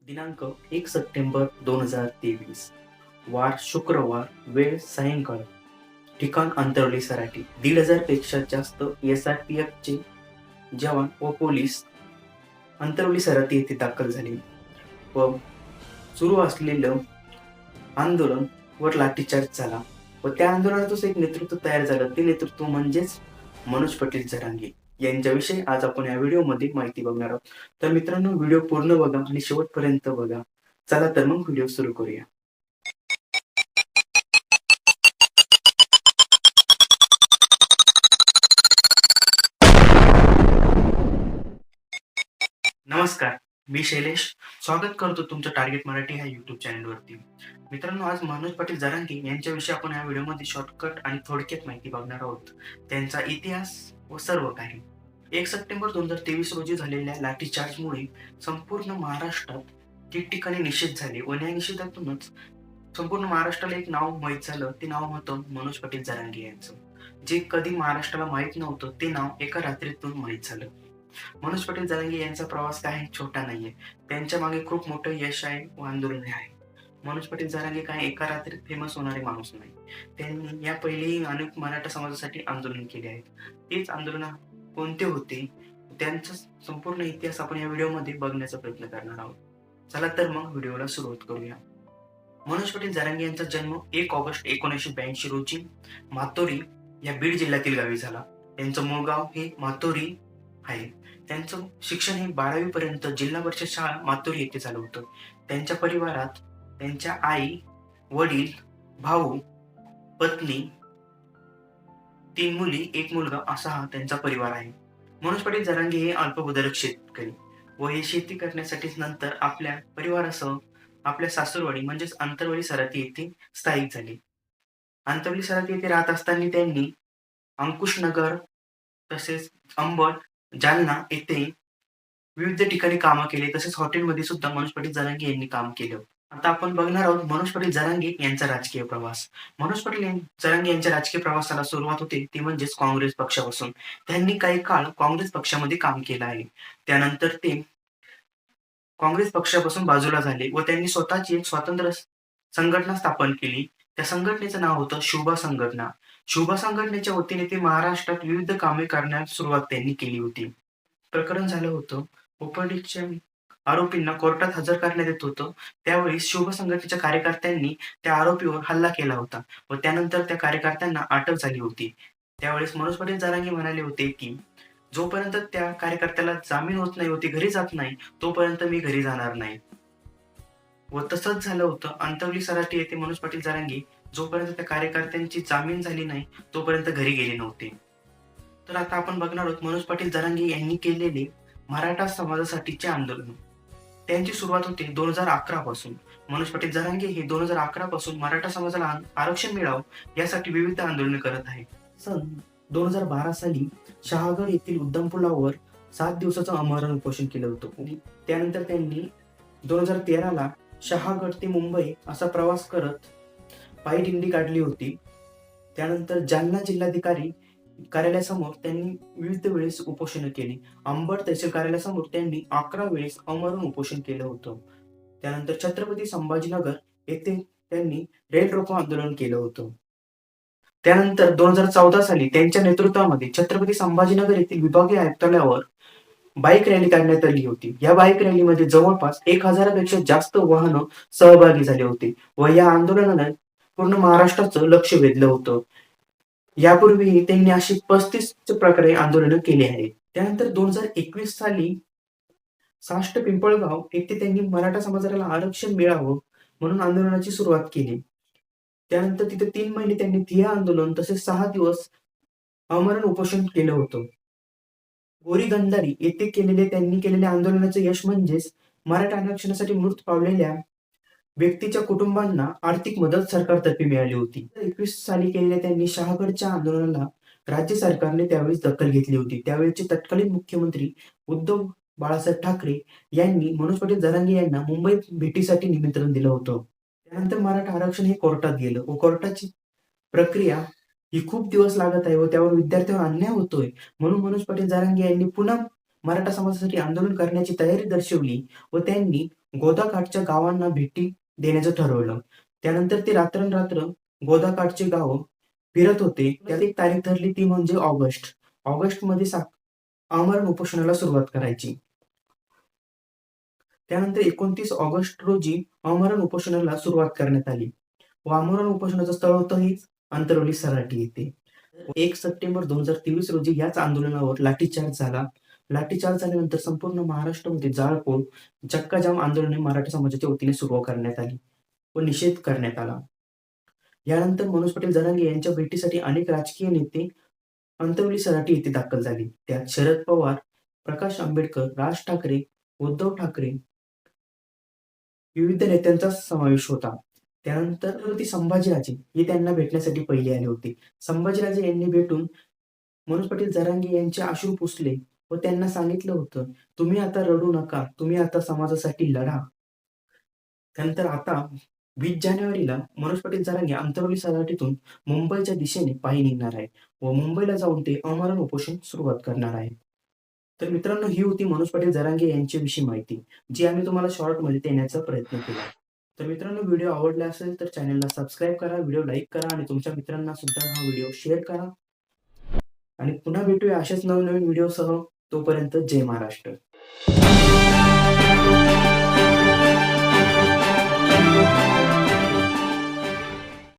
दिनांक 1 सप्टेंबर 2023, वार शुक्रवार, वेळ सायंकाळ, ठिकाण अंतरवली सराटी. 1,500 पेक्षा जास्त SRPFचे जवान व पोलीस अंतरवली सराटी येथे दाखल झाले व सुरू असलेलं आंदोलन वर लाठीचार्ज झाला व त्या आंदोलनातच एक नेतृत्व तयार झालं. ते नेतृत्व म्हणजेच मनोज पाटील जरांगे यांच्याविषयी आज आपण या व्हिडिओमध्ये माहिती बघणार आहोत. तर मित्रांनो, व्हिडिओ पूर्ण बघा आणि शेवटपर्यंत बघा. चला तर मग व्हिडिओ सुरू करूया. नमस्कार, मी शैलेश. स्वागत करतो तुमचं टार्गेट मराठी ह्या युट्यूब चॅनलवरती. मित्रांनो, आज मनोज पाटील जरांगे यांच्याविषयी आपण या व्हिडिओमध्ये शॉर्टकट आणि थोडक्यात माहिती बघणार आहोत. त्यांचा इतिहास व सर्व काही. 1 सप्टेंबर 2023 रोजी झालेल्या लाठीचार्जमुळे संपूर्ण महाराष्ट्रात ठिकठिकाणी निषेध झाले व या निषेधातूनच संपूर्ण महाराष्ट्राला एक नाव माहीत झालं. ते नाव होतं मनोज पाटील जरांगे यांचं. जे कधी महाराष्ट्राला माहीत नव्हतं ते नाव एका रात्रीतून माहीत झालं. मनोज पाटील जरांगे यांचा प्रवास काही छोटा नाहीये. त्यांच्या मागे खूप मोठं यश आहे व आंदोलन आहे. मनोज पाटील जरांगे काही एका रात्रीत फेमस होणारे माणूस नाही. त्यांनी या पहिलेही अनेक मराठा समाजासाठी आंदोलन केले आहेत. तेच आंदोलन कोणते होते, त्यांचा संपूर्ण इतिहास आपण या व्हिडिओमध्ये बघण्याचा प्रयत्न करणार आहोत. चला तर मग व्हिडिओला सुरुवात करूया. मनोज पाटील जरांगे यांचा जन्म 1 ऑगस्ट 1982 रोजी मातोरी या बीड जिल्ह्यातील गावी झाला. त्यांचं मूळ गाव हे मातोरी आहे. त्यांचं शिक्षण हे 12वी पर्यंत जिल्हा परिषद शाळा मातोरी येथे झालं होतं. त्यांच्या परिवारात त्यांच्या आई, वडील, भाऊ, पत्नी, 3 मुली, 1 मुलगा असा हा त्यांचा परिवार आहे. मनोज पाटील जरांगे हे अल्पभूधारक शेतकरी व हे शेती करण्यासाठीच नंतर आपल्या परिवारासह आपल्या सासूरवाडी म्हणजेच अंतरवली सराटी येथे स्थायिक झाले. अंतरवली सराटी येथे राहत असताना त्यांनी अंकुशनगर तसेच अंबड, जालना येथे विविध ठिकाणी कामं केली. तसेच हॉटेलमध्ये सुद्धा मनोज पाटील जरांगे यांनी काम केलं. आता आपण बघणार आहोत मनोज पाटील जरांगे यांचा राजकीय प्रवास. मनोज पाटील जरांगे यांच्या राजकीय प्रवासाला सुरुवात होते ती म्हणजेच काँग्रेस पक्षापासून. त्यांनी काही काळ काँग्रेस पक्षामध्ये काम केलं आहे. त्यानंतर ते काँग्रेस पक्षापासून बाजूला झाले व त्यांनी स्वतःची एक स्वतंत्र संघटना स्थापन केली. त्या संघटनेचं नाव होतं शुभा संघटना. शुभा संघटनेच्या वतीने ते महाराष्ट्रात विविध कामे करण्यास सुरुवात त्यांनी केली होती. प्रकरण झालं होतं, पोपटीच्या आरोपींना कोर्टात हजर करण्यात येत होतं. त्यावेळी शुभ संघटनेच्या कार्यकर्त्यांनी त्या आरोपीवर हल्ला केला होता व त्यानंतर त्या कार्यकर्त्यांना अटक झाली होती. त्यावेळेस मनोज पाटील जरांगे म्हणाले होते की जोपर्यंत त्या कार्यकर्त्याला जामीन होत नाही व ते घरी जात नाही तोपर्यंत मी घरी जाणार नाही. व तसंच झालं होतं. अंतरवली सराटी येथे मनोज पाटील जरांगे जोपर्यंत त्या कार्यकर्त्यांची जामीन झाली नाही तोपर्यंत घरी गेले नव्हते. तर आता आपण बघणार आहोत मनोज पाटील जरांगे यांनी केलेले मराठा समाजासाठीचे आंदोलन. त्यांची सुरुवात होते 2011 पासून. मनोज पाटील जरांगे हे 2011 पासून मराठा समाजाला आरक्षण मिळावं यासाठी विविध आंदोलने करत आहेत. सन 2012 साली शहागड येथील उड्डाण पुलावर 7 दिवसाचं आमरण उपोषण केलं होतं. त्यानंतर त्यांनी 2013ला शहागड ते मुंबई असा प्रवास करत पायी दिंडी काढली होती. त्यानंतर जालना जिल्हाधिकारी कार्यालयासमोर त्यांनी विविध वेळेस उपोषण केली. अंबड तहसील कार्यालयासमोर त्यांनी 11 वेळेस आमरण उपोषण केलं होतं. त्यानंतर छत्रपती संभाजीनगर येथे त्यांनी रेल रोको आंदोलन केलं होतं. त्यानंतर 2014 साली त्यांच्या नेतृत्वामध्ये छत्रपती संभाजीनगर येथील विभागीय आयुक्तालयावर बाईक रॅली काढण्यात आली होती. या बाईक रॅलीमध्ये जवळपास 1000 पेक्षा जास्त वाहनं सहभागी झाले होते व या आंदोलनाने पूर्ण महाराष्ट्राचं लक्ष वेधलं होतं. यापूर्वीही त्यांनी अशी 35 प्रकारे आंदोलनं केली आहेत. त्यानंतर 2021 साली साष्ट पिंपळगाव येथे त्यांनी मराठा समाजाला आरक्षण मिळावं म्हणून आंदोलनाची सुरुवात केली. त्यानंतर तिथे 3 महिने त्यांनी ठिय्या आंदोलन तसेच 6 दिवस आमरण उपोषण केलं होतं. गोरी गंधारी येथे त्यांनी केलेल्या आंदोलनाचं यश म्हणजेच मराठा आरक्षणासाठी मृत पावलेल्या व्यक्तीच्या कुटुंबांना आर्थिक मदत सरकारतर्फे मिळाली होती. 2021 साली केलेल्या त्यांनी शहागडच्या आंदोलनाला राज्य सरकारने त्यावेळेस दखल घेतली होती. त्यावेळेचे तत्कालीन मुख्यमंत्री उद्धव बाळासाहेब ठाकरे यांनी मनोज पाटील जरांगे यांना मुंबई भेटीसाठी निमंत्रण दिलं होतं. त्यानंतर मराठा आरक्षण हे कोर्टात गेलं व कोर्टाची प्रक्रिया ही खूप दिवस लागत आहे व त्यावर विद्यार्थ्यांवर अन्याय होतोय म्हणून मनोज पाटील जरांगे यांनी पुन्हा मराठा समाजासाठी आंदोलन करण्याची तयारी दर्शवली व त्यांनी गोदाकाठच्या गावांना भेटी देण्याचं ठरवलं. त्यानंतर ते रात्रंरात्र गोदाकाठचे गाव फिरत होते. त्यात एक तारीख ठरली ती म्हणजे ऑगस्ट. ऑगस्टमध्ये आमरण उपोषणाला सुरुवात करायची. त्यानंतर 29 ऑगस्ट रोजी आमरण उपोषणाला सुरुवात करण्यात आली व आमरण उपोषणाचं स्थळ होतं हेच अंतरवली सराटी येथे. 1 सप्टेंबर 2023 रोजी याच आंदोलनावर लाठीचार्ज झाला. लाठीचार्ज झाल्यानंतर संपूर्ण महाराष्ट्रामध्ये जाळपोळ, चक्काजाम आंदोलने मराठा समाजाच्या वतीने सुरू करण्यात आली व निषेध करण्यात आला. यानंतर मनोज पाटील जरांगे यांच्या भेटीसाठी अनेक राजकीय नेते अंतरवली सराटी येथे दाखल झाले. त्यात शरद पवार, प्रकाश आंबेडकर, राज ठाकरे, उद्धव ठाकरे विविध नेत्यांचा समावेश होता. त्यानंतर छत्रपती संभाजीराजे हे त्यांना भेटण्यासाठी पहिले आले होते. संभाजीराजे यांनी भेटून मनोज पाटील जरांगे यांचे अश्रू पुसले व त्यांना सांगितलं होतं, तुम्ही आता रडू नका, तुम्ही आता समाजासाठी लढा. त्यानंतर आता 20 जानेवारीला मनोज पाटील जरांगे अंतरवली सराटीतून मुंबईच्या दिशेने पायी निघणार आहे व मुंबईला जाऊन ते आमरण उपोषण सुरुवात करणार आहे. तर मित्रांनो, ही होती मनोज पाटील जरांगे यांच्याविषयी माहिती, जी आम्ही तुम्हाला शॉर्टमध्ये देण्याचा प्रयत्न केला. तर मित्रांनो, व्हिडिओ आवडला असेल तर चॅनलला सबस्क्राईब करा, व्हिडिओ लाईक करा आणि तुमच्या मित्रांना सुद्धा हा व्हिडिओ शेअर करा. आणि पुन्हा भेटूया अशाच नवनवीन व्हिडिओसह. तोपर्यंत जय महाराष्ट्र.